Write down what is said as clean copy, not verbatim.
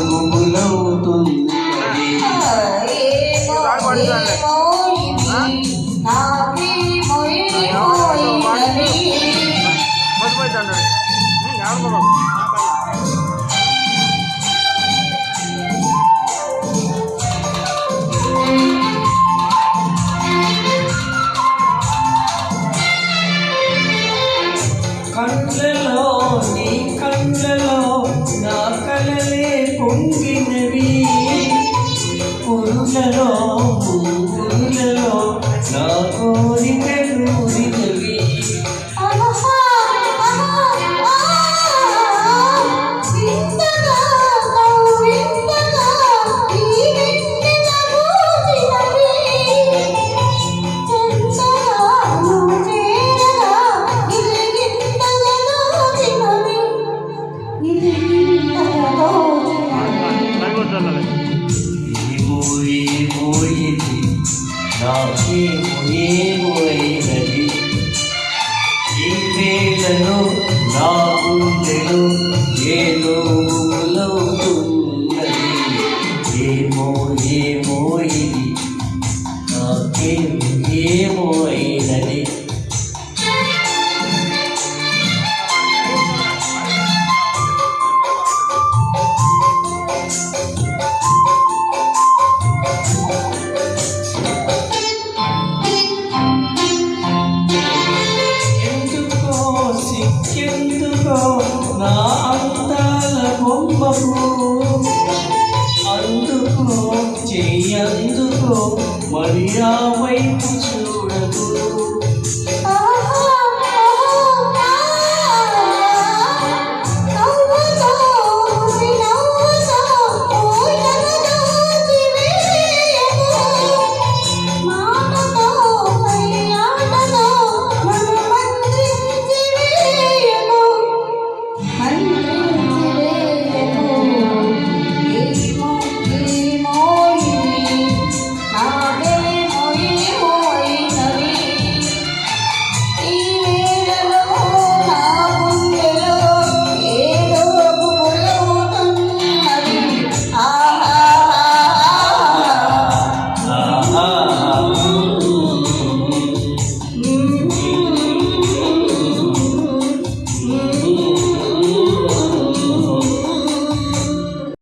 గుబులవుతుంది కళ్ళలో నీ కళ్ళలో నా కలలే పొంగినవి పురులలో నా కోరికలు ఊరినవి నాకేమో అయినది ఈ వేళలో నా గుండెలో ఏదో గుబులవుతున్నది ఏమో ఇది నాకేమో అయినది ఎందుకో నా అందాల బొమ్మకు అందుకో చెయ్యందుకో మరి ఆ వైపు చూడదు